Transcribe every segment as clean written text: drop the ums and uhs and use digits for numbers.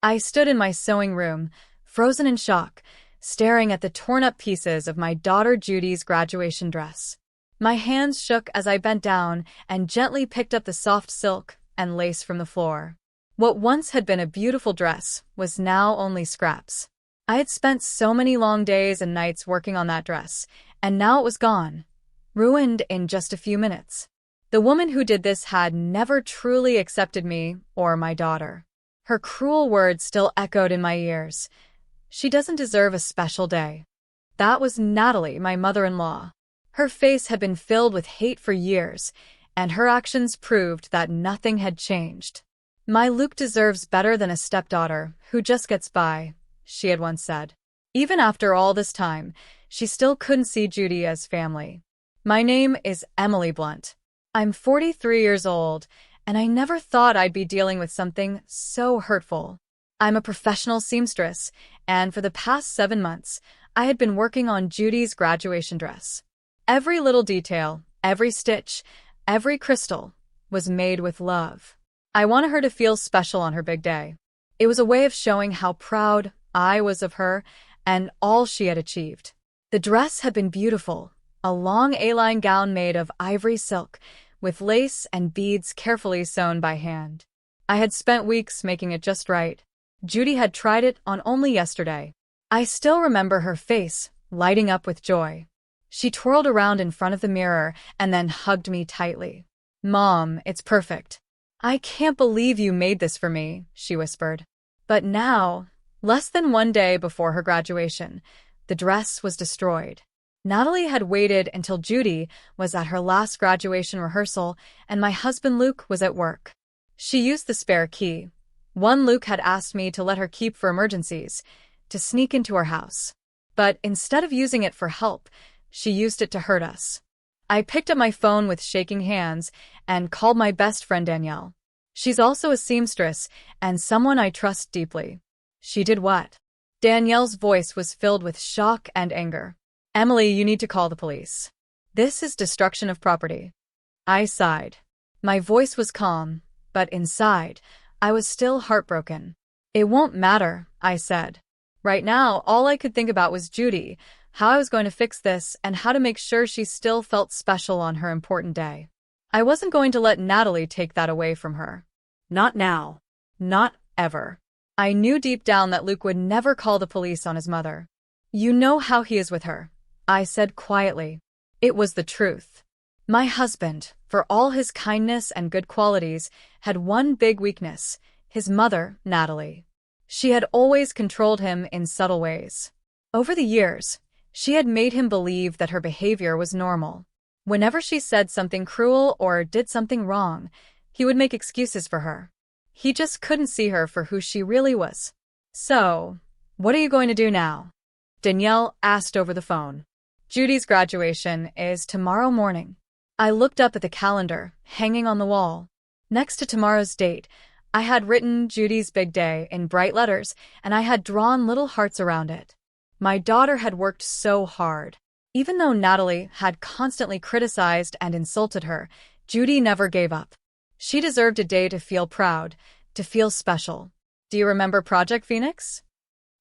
I stood in my sewing room, frozen in shock, staring at the torn-up pieces of my daughter Judy's graduation dress. My hands shook as I bent down and gently picked up the soft silk and lace from the floor. What once had been a beautiful dress was now only scraps. I had spent so many long days and nights working on that dress, and now it was gone, ruined in just a few minutes. The woman who did this had never truly accepted me or my daughter. Her cruel words still echoed in my ears. She doesn't deserve a special day. That was Natalie, my mother-in-law. Her face had been filled with hate for years, and her actions proved that nothing had changed. My Luke deserves better than a stepdaughter who just gets by, she had once said. Even after all this time, she still couldn't see Judy as family. My name is Emily Blunt. I'm 43 years old, and I never thought I'd be dealing with something so hurtful. I'm a professional seamstress, and for the past 7 months, I had been working on Judy's graduation dress. Every little detail, every stitch, every crystal was made with love. I wanted her to feel special on her big day. It was a way of showing how proud I was of her and all she had achieved. The dress had been beautiful, a long A-line gown made of ivory silk, with lace and beads carefully sewn by hand. I had spent weeks making it just right. Judy had tried it on only yesterday. I still remember her face, lighting up with joy. She twirled around in front of the mirror and then hugged me tightly. "Mom, it's perfect. I can't believe you made this for me," she whispered. But now, less than 1 day before her graduation, the dress was destroyed. Natalie had waited until Judy was at her last graduation rehearsal and my husband Luke was at work. She used the spare key, one Luke had asked me to let her keep for emergencies, to sneak into our house. But instead of using it for help, she used it to hurt us. I picked up my phone with shaking hands and called my best friend Danielle. She's also a seamstress and someone I trust deeply. "She did what?" Danielle's voice was filled with shock and anger. "Emily, you need to call the police. This is destruction of property." I sighed. My voice was calm, but inside, I was still heartbroken. "It won't matter," I said. Right now, all I could think about was Judy, how I was going to fix this, and how to make sure she still felt special on her important day. I wasn't going to let Natalie take that away from her. Not now. Not ever. I knew deep down that Luke would never call the police on his mother. "You know how he is with her," I said quietly. It was the truth. My husband, for all his kindness and good qualities, had one big weakness: his mother, Natalie. She had always controlled him in subtle ways. Over the years, she had made him believe that her behavior was normal. Whenever she said something cruel or did something wrong, he would make excuses for her. He just couldn't see her for who she really was. "So, what are you going to do now?" Danielle asked over the phone. "Judy's graduation is tomorrow morning." I looked up at the calendar, hanging on the wall. Next to tomorrow's date, I had written Judy's big day in bright letters, and I had drawn little hearts around it. My daughter had worked so hard. Even though Natalie had constantly criticized and insulted her, Judy never gave up. She deserved a day to feel proud, to feel special. "Do you remember Project Phoenix?"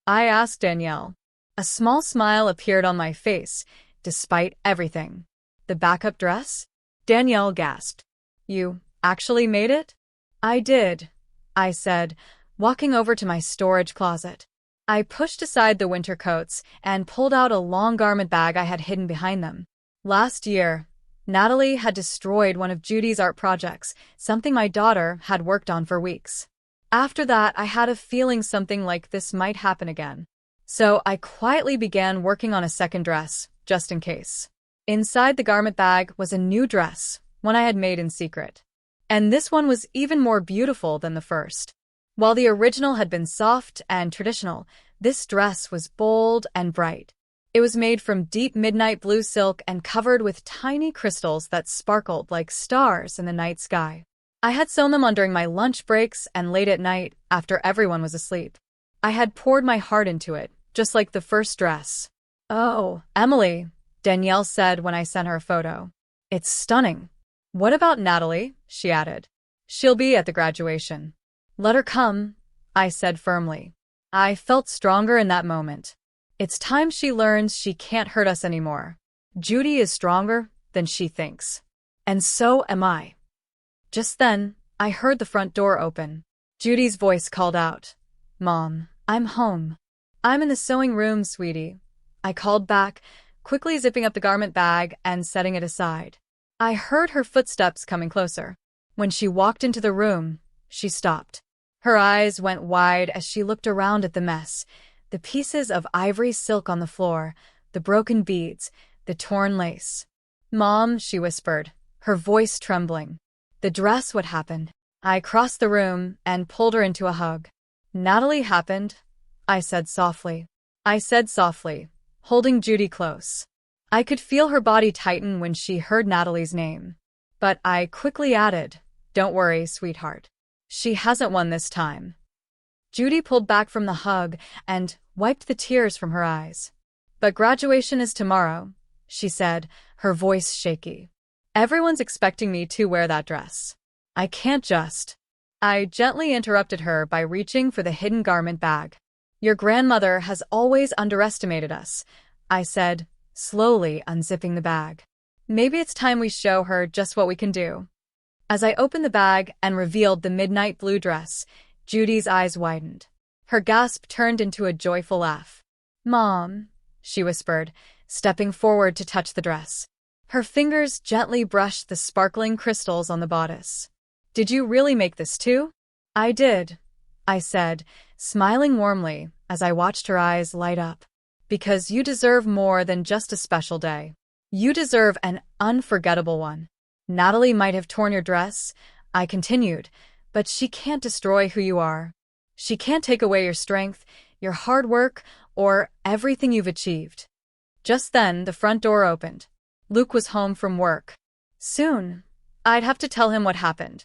I asked Danielle. A small smile appeared on my face, despite everything. "The backup dress?" Danielle gasped. "You actually made it?" "I did," I said, walking over to my storage closet. I pushed aside the winter coats and pulled out a long garment bag I had hidden behind them. Last year, Natalie had destroyed one of Judy's art projects, something my daughter had worked on for weeks. After that, I had a feeling something like this might happen again. So I quietly began working on a second dress, just in case. Inside the garment bag was a new dress, one I had made in secret. And this one was even more beautiful than the first. While the original had been soft and traditional, this dress was bold and bright. It was made from deep midnight blue silk and covered with tiny crystals that sparkled like stars in the night sky. I had sewn them on during my lunch breaks and late at night after everyone was asleep. I had poured my heart into it, just like the first dress. "Oh, Emily," Danielle said when I sent her a photo. "It's stunning." "What about Natalie?" she added. "She'll be at the graduation." "Let her come," I said firmly. I felt stronger in that moment. It's time she learns she can't hurt us anymore. Judy is stronger than she thinks. And so am I. Just then, I heard the front door open. Judy's voice called out, "Mom, I'm home." "I'm in the sewing room, sweetie," I called back, quickly zipping up the garment bag and setting it aside. I heard her footsteps coming closer. When she walked into the room, she stopped. Her eyes went wide as she looked around at the mess, the pieces of ivory silk on the floor, the broken beads, the torn lace. "Mom," she whispered, her voice trembling. "The dress, what happened?" I crossed the room and pulled her into a hug. "Natalie happened," I said softly. Holding Judy close. I could feel her body tighten when she heard Natalie's name. But I quickly added, "Don't worry, sweetheart. She hasn't won this time." Judy pulled back from the hug and wiped the tears from her eyes. "But graduation is tomorrow," she said, her voice shaky. "Everyone's expecting me to wear that dress. I can't just—" I gently interrupted her by reaching for the hidden garment bag. "Your grandmother has always underestimated us," I said, slowly unzipping the bag. "Maybe it's time we show her just what we can do." As I opened the bag and revealed the midnight blue dress, Judy's eyes widened. Her gasp turned into a joyful laugh. "Mom," she whispered, stepping forward to touch the dress. Her fingers gently brushed the sparkling crystals on the bodice. "Did you really make this too?" "I did," I said, smiling warmly as I watched her eyes light up. "Because you deserve more than just a special day. You deserve an unforgettable one." "Natalie might have torn your dress," I continued, "but she can't destroy who you are. She can't take away your strength, your hard work, or everything you've achieved." Just then, the front door opened. Luke was home from work. Soon, I'd have to tell him what happened.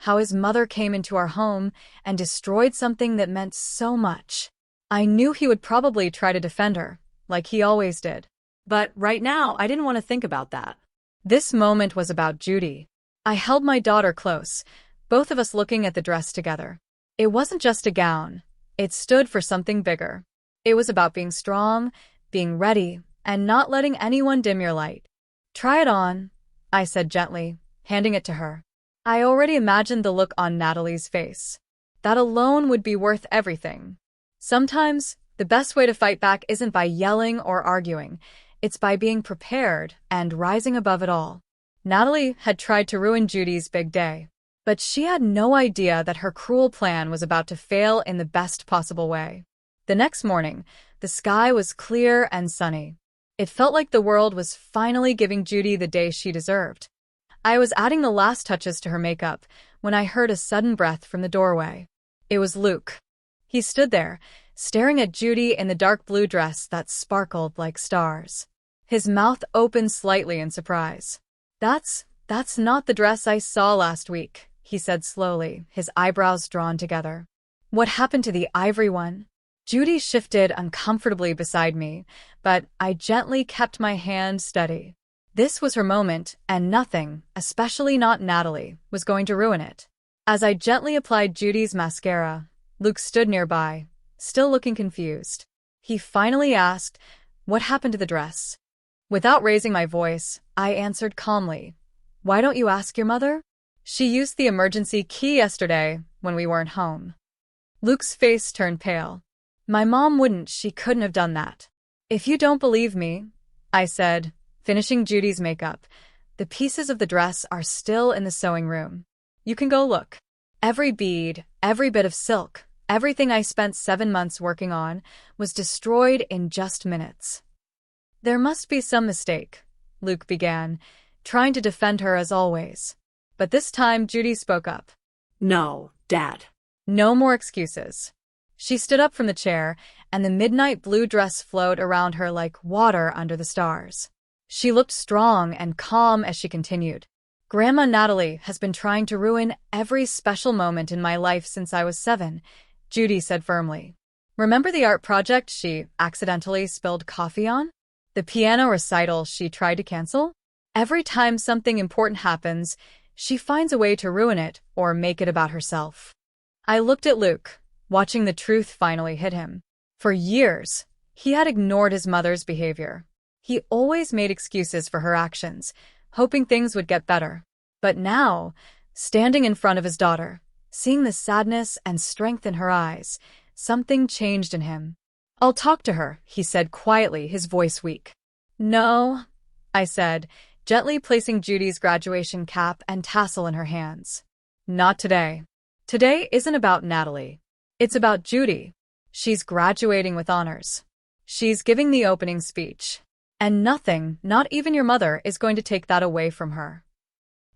How his mother came into our home and destroyed something that meant so much. I knew he would probably try to defend her, like he always did. But right now, I didn't want to think about that. This moment was about Judy. I held my daughter close, both of us looking at the dress together. It wasn't just a gown. It stood for something bigger. It was about being strong, being ready, and not letting anyone dim your light. "Try it on," I said gently, handing it to her. I already imagined the look on Natalie's face. That alone would be worth everything. Sometimes, the best way to fight back isn't by yelling or arguing. It's by being prepared and rising above it all. Natalie had tried to ruin Judy's big day. But she had no idea that her cruel plan was about to fail in the best possible way. The next morning, the sky was clear and sunny. It felt like the world was finally giving Judy the day she deserved. I was adding the last touches to her makeup when I heard a sudden breath from the doorway. It was Luke. He stood there, staring at Judy in the dark blue dress that sparkled like stars. His mouth opened slightly in surprise. That's not the dress I saw last week," he said slowly, his eyebrows drawn together. "What happened to the ivory one?" Judy shifted uncomfortably beside me, but I gently kept my hand steady. This was her moment, and nothing, especially not Natalie, was going to ruin it. As I gently applied Judy's mascara, Luke stood nearby, still looking confused. He finally asked, "What happened to the dress?" Without raising my voice, I answered calmly, "Why don't you ask your mother? She used the emergency key yesterday when we weren't home." Luke's face turned pale. "My mom wouldn't, she couldn't have done that." "If you don't believe me," I said, finishing Judy's makeup, "the pieces of the dress are still in the sewing room. You can go look. Every bead, every bit of silk, everything I spent 7 months working on was destroyed in just minutes." "There must be some mistake," Luke began, trying to defend her as always. But this time Judy spoke up. "No, Dad." No more excuses. She stood up from the chair, and the midnight blue dress flowed around her like water under the stars. She looked strong and calm as she continued. "Grandma Natalie has been trying to ruin every special moment in my life since I was 7, Judy said firmly. "Remember the art project she accidentally spilled coffee on? The piano recital she tried to cancel? Every time something important happens, she finds a way to ruin it or make it about herself." I looked at Luke. watching the truth finally hit him. For years, he had ignored his mother's behavior. He always made excuses for her actions, hoping things would get better. But now, standing in front of his daughter, seeing the sadness and strength in her eyes, something changed in him. "I'll talk to her," he said quietly, his voice weak. "No," I said, gently placing Judy's graduation cap and tassel in her hands. "Not today. Today isn't about Natalie. It's about Judy. She's graduating with honors. She's giving the opening speech. And nothing, not even your mother, is going to take that away from her."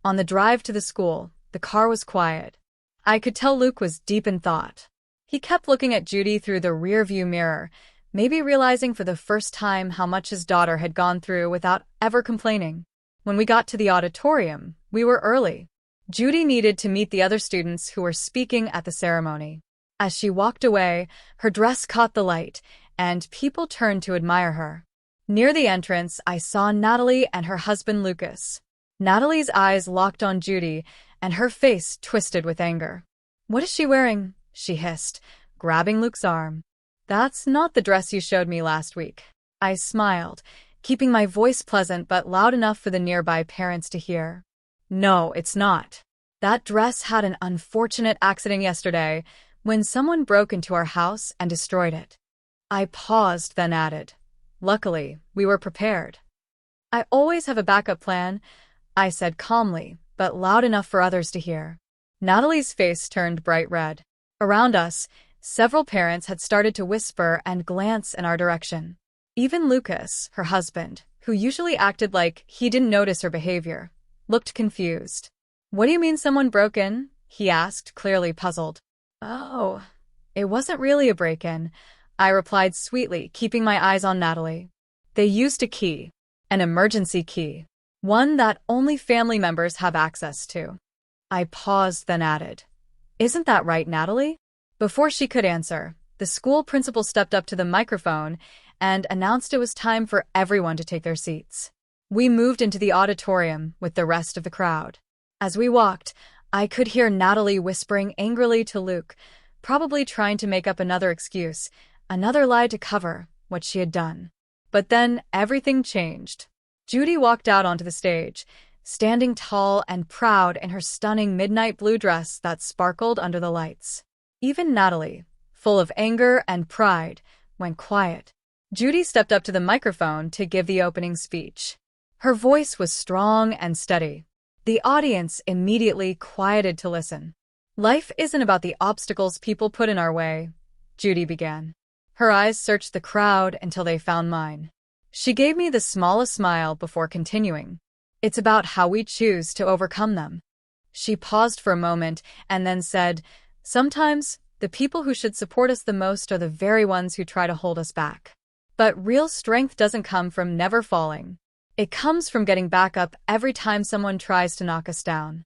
On the drive to the school, the car was quiet. I could tell Luke was deep in thought. He kept looking at Judy through the rearview mirror, maybe realizing for the first time how much his daughter had gone through without ever complaining. When we got to the auditorium, we were early. Judy needed to meet the other students who were speaking at the ceremony. As she walked away, her dress caught the light, and people turned to admire her. Near the entrance, I saw Natalie and her husband Lucas. Natalie's eyes locked on Judy, and her face twisted with anger. "What is she wearing?" she hissed, grabbing Luke's arm. "That's not the dress you showed me last week." I smiled, keeping my voice pleasant but loud enough for the nearby parents to hear. "No, it's not. That dress had an unfortunate accident yesterday when someone broke into our house and destroyed it." I paused, then added, "Luckily, we were prepared." "I always have a backup plan," I said calmly, but loud enough for others to hear. Natalie's face turned bright red. Around us, several parents had started to whisper and glance in our direction. Even Lucas, her husband, who usually acted like he didn't notice her behavior, looked confused. "What do you mean someone broke in?" he asked, clearly puzzled. "Oh, it wasn't really a break-in," I replied sweetly, keeping my eyes on Natalie. "They used a key, an emergency key, one that only family members have access to." I paused, then added, "Isn't that right, Natalie?" Before she could answer, the school principal stepped up to the microphone and announced it was time for everyone to take their seats. We moved into the auditorium with the rest of the crowd. As we walked, I could hear Natalie whispering angrily to Luke, probably trying to make up another excuse, another lie to cover what she had done. But then everything changed. Judy walked out onto the stage, standing tall and proud in her stunning midnight blue dress that sparkled under the lights. Even Natalie, full of anger and pride, went quiet. Judy stepped up to the microphone to give the opening speech. Her voice was strong and steady. The audience immediately quieted to listen. "Life isn't about the obstacles people put in our way," Judy began. Her eyes searched the crowd until they found mine. She gave me the smallest smile before continuing. "It's about how we choose to overcome them." She paused for a moment and then said, "Sometimes, the people who should support us the most are the very ones who try to hold us back. But real strength doesn't come from never falling. It comes from getting back up every time someone tries to knock us down."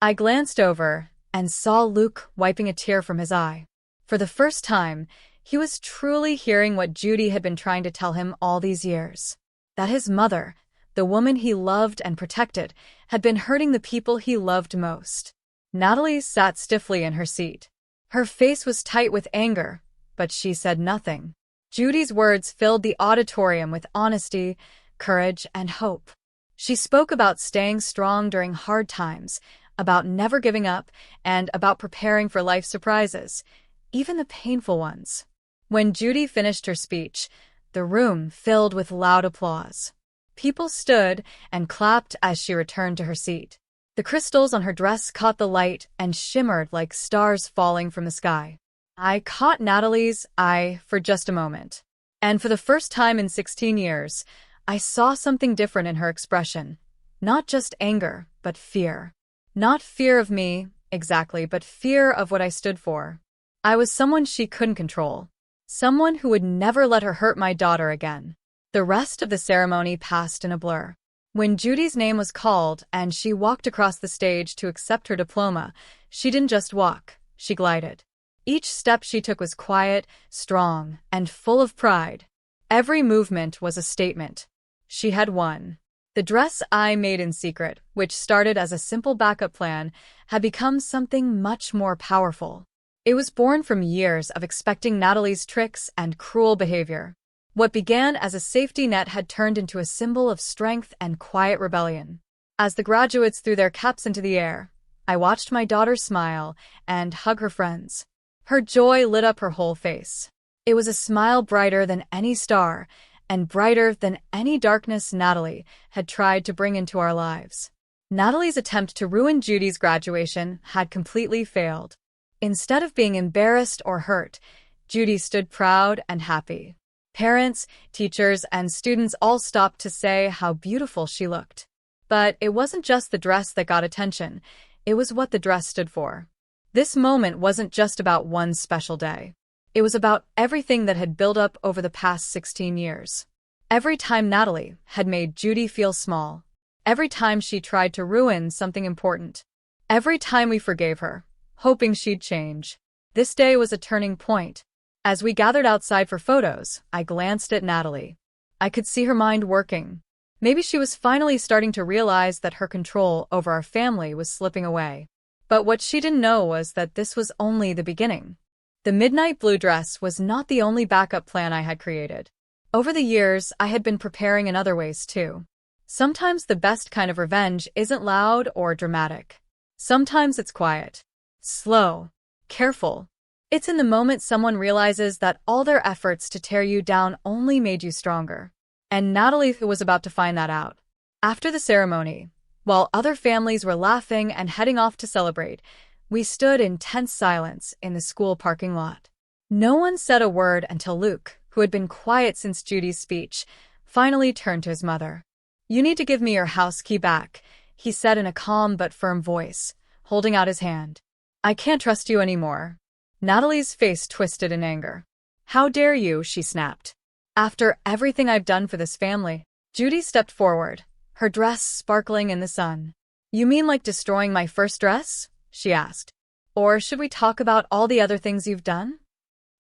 I glanced over and saw Luke wiping a tear from his eye. For the first time, he was truly hearing what Judy had been trying to tell him all these years. That his mother, the woman he loved and protected, had been hurting the people he loved most. Natalie sat stiffly in her seat. Her face was tight with anger, but she said nothing. Judy's words filled the auditorium with honesty, courage, and hope. She spoke about staying strong during hard times, about never giving up, and about preparing for life's surprises, even the painful ones. When Judy finished her speech, the room filled with loud applause. People stood and clapped as she returned to her seat. The crystals on her dress caught the light and shimmered like stars falling from the sky. I caught Natalie's eye for just a moment. And for the first time in 16 years, I saw something different in her expression. Not just anger, but fear. Not fear of me, exactly, but fear of what I stood for. I was someone she couldn't control. Someone who would never let her hurt my daughter again. The rest of the ceremony passed in a blur. When Judy's name was called and she walked across the stage to accept her diploma, she didn't just walk, she glided. Each step she took was quiet, strong, and full of pride. Every movement was a statement. She had won. The dress I made in secret, which started as a simple backup plan, had become something much more powerful. It was born from years of expecting Natalie's tricks and cruel behavior. What began as a safety net had turned into a symbol of strength and quiet rebellion. As the graduates threw their caps into the air, I watched my daughter smile and hug her friends. Her joy lit up her whole face. It was a smile brighter than any star, and brighter than any darkness Natalie had tried to bring into our lives. Natalie's attempt to ruin Judy's graduation had completely failed. Instead of being embarrassed or hurt, Judy stood proud and happy. Parents, teachers, and students all stopped to say how beautiful she looked. But it wasn't just the dress that got attention, it was what the dress stood for. This moment wasn't just about one special day. It was about everything that had built up over the past 16 years. Every time Natalie had made Judy feel small. Every time she tried to ruin something important. Every time we forgave her, hoping she'd change. This day was a turning point. As we gathered outside for photos, I glanced at Natalie. I could see her mind working. Maybe she was finally starting to realize that her control over our family was slipping away. But what she didn't know was that this was only the beginning. The midnight blue dress was not the only backup plan I had created. Over the years, I had been preparing in other ways too. Sometimes the best kind of revenge isn't loud or dramatic. Sometimes it's quiet, slow, careful. It's in the moment someone realizes that all their efforts to tear you down only made you stronger. And Natalie was about to find that out. After the ceremony, while other families were laughing and heading off to celebrate, we stood in tense silence in the school parking lot. No one said a word until Luke, who had been quiet since Judy's speech, finally turned to his mother. "You need to give me your house key back," he said in a calm but firm voice, holding out his hand. "I can't trust you anymore." Natalie's face twisted in anger. "How dare you?" she snapped. "After everything I've done for this family." Judy stepped forward, her dress sparkling in the sun. "You mean like destroying my first dress?" she asked. "Or should we talk about all the other things you've done?"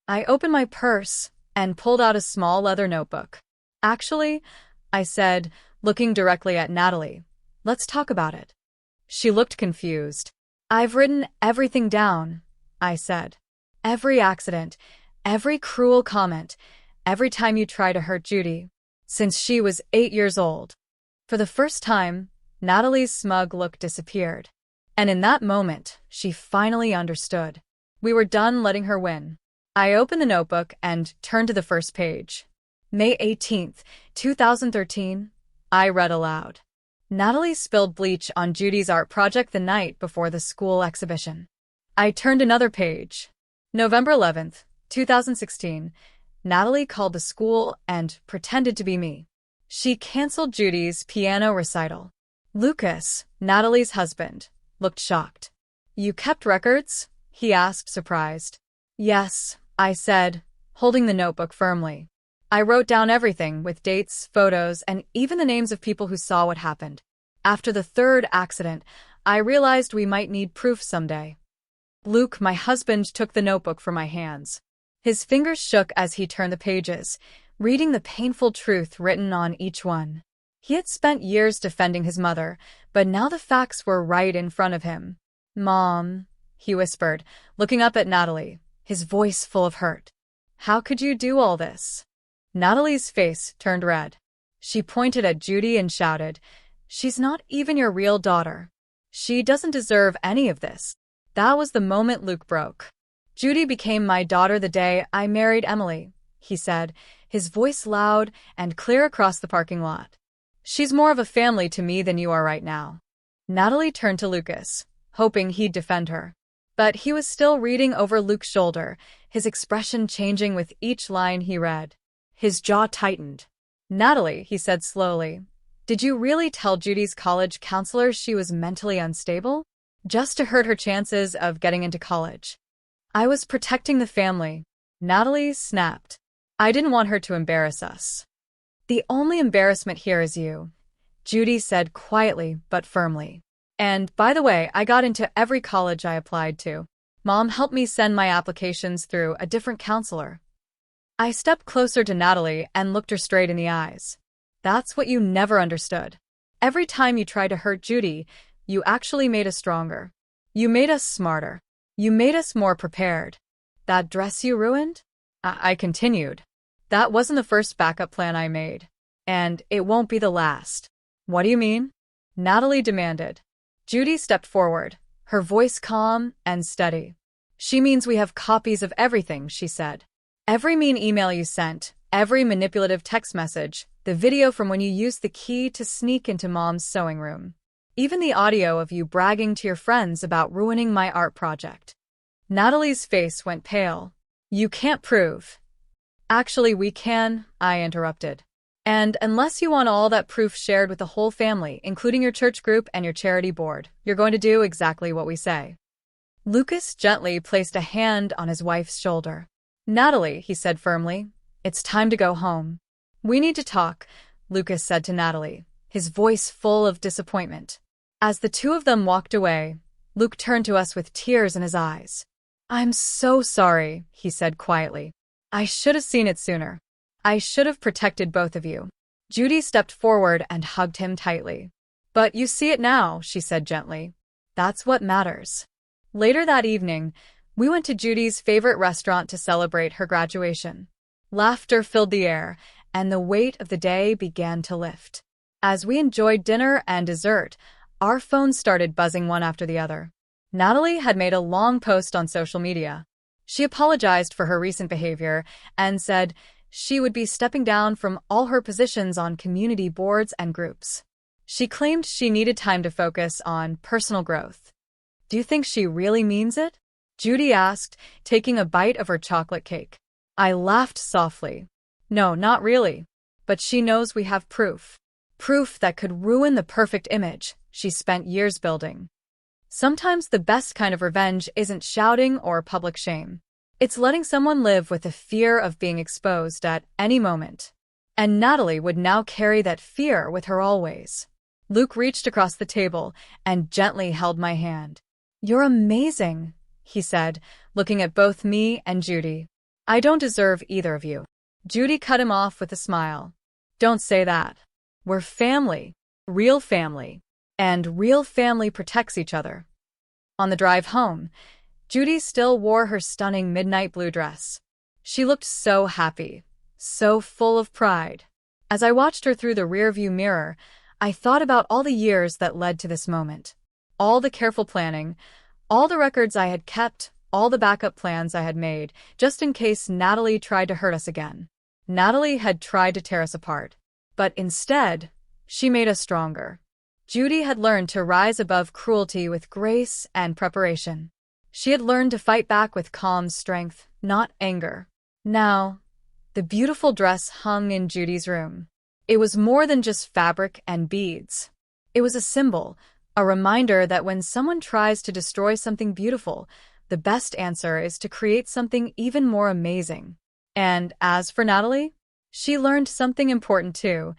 I opened my purse and pulled out a small leather notebook. "Actually," I said, looking directly at Natalie, "let's talk about it." She looked confused. "I've written everything down," I said. "Every accident, every cruel comment, every time you try to hurt Judy, since she was 8 years old." For the first time, Natalie's smug look disappeared. And in that moment, she finally understood. We were done letting her win. I opened the notebook and turned to the first page. "May 18th, 2013, I read aloud. Natalie spilled bleach on Judy's art project the night before the school exhibition." I turned another page. "November 11th, 2016, Natalie called the school and pretended to be me. She canceled Judy's piano recital." Lucas, Natalie's husband, looked shocked. "You kept records?" he asked, surprised. "Yes," I said, holding the notebook firmly. "I wrote down everything with dates, photos, and even the names of people who saw what happened. After the third accident, I realized we might need proof someday." Luke, my husband, took the notebook from my hands. His fingers shook as he turned the pages, reading the painful truth written on each one. He had spent years defending his mother, but now the facts were right in front of him. "Mom," he whispered, looking up at Natalie, his voice full of hurt. "How could you do all this?" Natalie's face turned red. She pointed at Judy and shouted, "She's not even your real daughter. She doesn't deserve any of this." That was the moment Luke broke. "Judy became my daughter the day I married Emily," he said, his voice loud and clear across the parking lot. "She's more of a family to me than you are right now." Natalie turned to Lucas, hoping he'd defend her. But he was still reading over Luke's shoulder, his expression changing with each line he read. His jaw tightened. "Natalie," he said slowly, "did you really tell Judy's college counselor she was mentally unstable? Just to hurt her chances of getting into college?" "I was protecting the family," Natalie snapped. "I didn't want her to embarrass us." "The only embarrassment here is you," Judy said quietly but firmly. "And, by the way, I got into every college I applied to. Mom helped me send my applications through a different counselor." I stepped closer to Natalie and looked her straight in the eyes. "That's what you never understood. Every time you tried to hurt Judy, you actually made us stronger. You made us smarter. You made us more prepared. That dress you ruined? I continued. That wasn't the first backup plan I made. And it won't be the last. What do you mean? Natalie demanded. Judy stepped forward, her voice calm and steady. She means we have copies of everything, she said. Every mean email you sent, every manipulative text message, the video from when you used the key to sneak into Mom's sewing room. Even the audio of you bragging to your friends about ruining my art project. Natalie's face went pale. You can't prove. Actually, we can, I interrupted. And unless you want all that proof shared with the whole family, including your church group and your charity board, you're going to do exactly what we say. Lucas gently placed a hand on his wife's shoulder. Natalie, he said firmly, it's time to go home. We need to talk, Lucas said to Natalie, his voice full of disappointment. As the two of them walked away, Luke turned to us with tears in his eyes. I'm so sorry, he said quietly. I should have seen it sooner. I should have protected both of you. Judy stepped forward and hugged him tightly. But you see it now, she said gently. That's what matters. Later that evening, we went to Judy's favorite restaurant to celebrate her graduation. Laughter filled the air, and the weight of the day began to lift. As we enjoyed dinner and dessert, our phones started buzzing one after the other. Natalie had made a long post on social media. She apologized for her recent behavior and said she would be stepping down from all her positions on community boards and groups. She claimed she needed time to focus on personal growth. Do you think she really means it? Judy asked, taking a bite of her chocolate cake. I laughed softly. No, not really. But she knows we have proof. Proof that could ruin the perfect image she spent years building. Sometimes the best kind of revenge isn't shouting or public shame. It's letting someone live with the fear of being exposed at any moment. And Natalie would now carry that fear with her always. Luke reached across the table and gently held my hand. You're amazing, he said, looking at both me and Judy. I don't deserve either of you. Judy cut him off with a smile. Don't say that. We're family. Real family. And real family protects each other. On the drive home, Judy still wore her stunning midnight blue dress. She looked so happy, so full of pride. As I watched her through the rearview mirror, I thought about all the years that led to this moment. All the careful planning, all the records I had kept, all the backup plans I had made, just in case Natalie tried to hurt us again. Natalie had tried to tear us apart. But instead, she made us stronger. Judy had learned to rise above cruelty with grace and preparation. She had learned to fight back with calm strength, not anger. Now, the beautiful dress hung in Judy's room. It was more than just fabric and beads. It was a symbol, a reminder that when someone tries to destroy something beautiful, the best answer is to create something even more amazing. And as for Natalie, she learned something important too.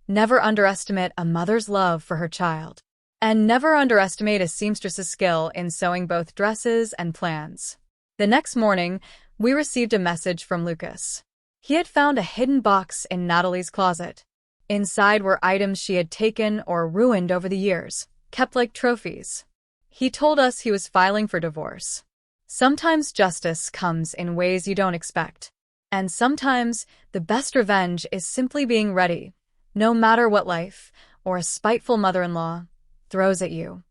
Never underestimate a mother's love for her child. And never underestimate a seamstress's skill in sewing both dresses and plans. The next morning, we received a message from Lucas. He had found a hidden box in Natalie's closet. Inside were items she had taken or ruined over the years, kept like trophies. He told us he was filing for divorce. Sometimes justice comes in ways you don't expect. And sometimes the best revenge is simply being ready, no matter what life, or a spiteful mother-in-law, throws at you.